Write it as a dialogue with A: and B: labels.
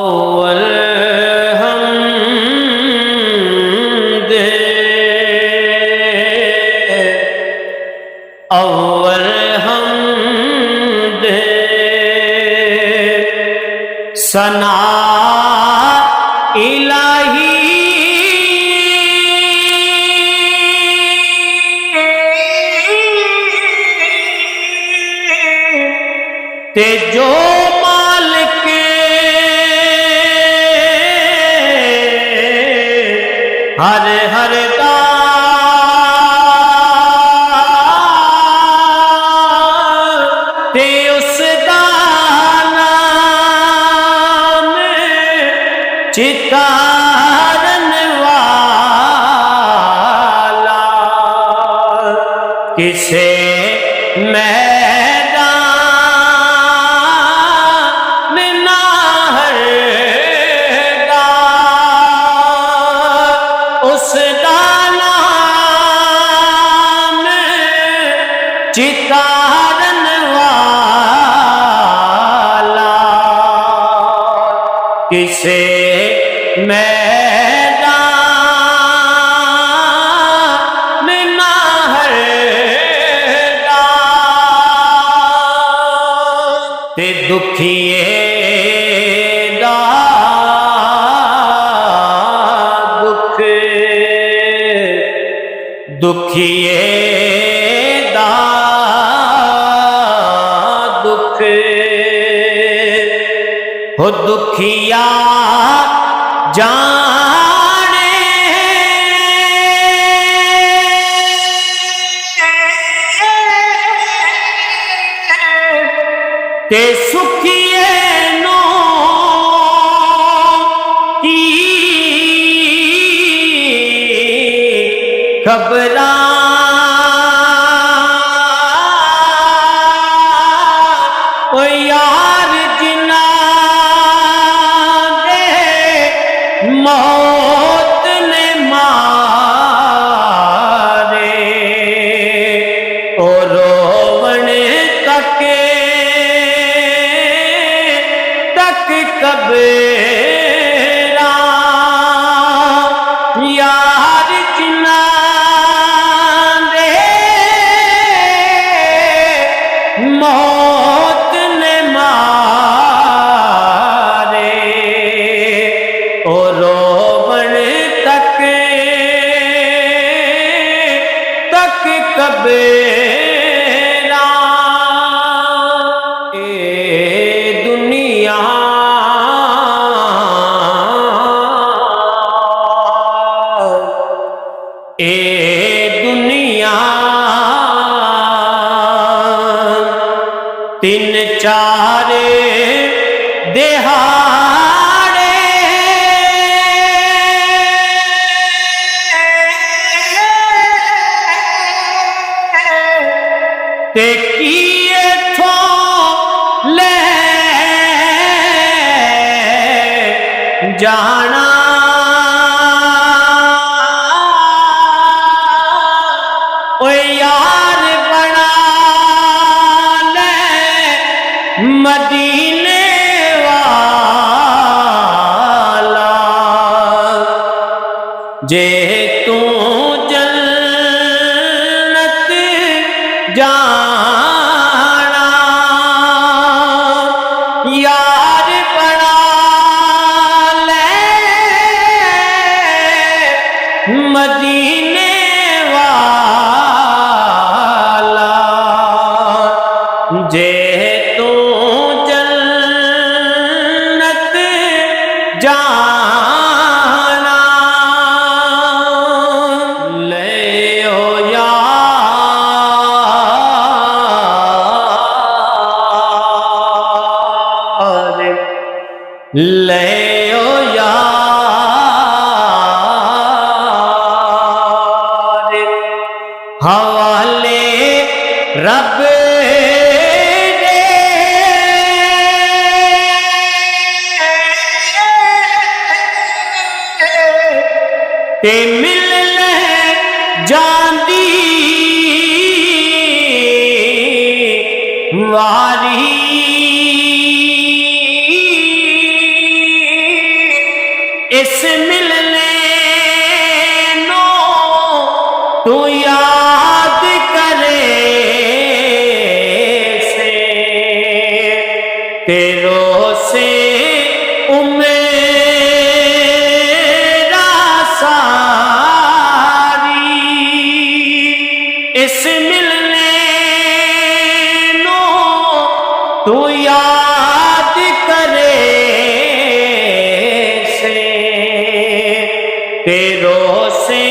A: अव्वल हमद अव्वल हमद सना इलाही ते जो मालिक हर हर का ते उसका नाम चितारन वाला किसे मैदान ना हरगा उसका नाम चितारन वाला किसे मैदान ना हरगा ते दुखिए दा दुख दुखिए दा दुख हो दुखिया जाने ते सुखिए नो की खबरा ओ यार जिना दे मौत ने मारे ओ रोवण तक कबरा यार जिना दे मौत ने मारे ओ रोवण तक कबरा ए दुनिया ए दुनिया तीन चार दिहाड़े ते किए थो ले जाना ओ यार बना ले मदीने वाला जे तू जन्नत जाना यार बना ले मदीने जे तू जन्नत जाना ले ओ यार ले ओ यार हवाले रब ते मिल ले जांदी वारी इस मिलने नो तू याद करे से तेरो से उमेरा सारी इस मिलने नो तू याद करे से तेरो से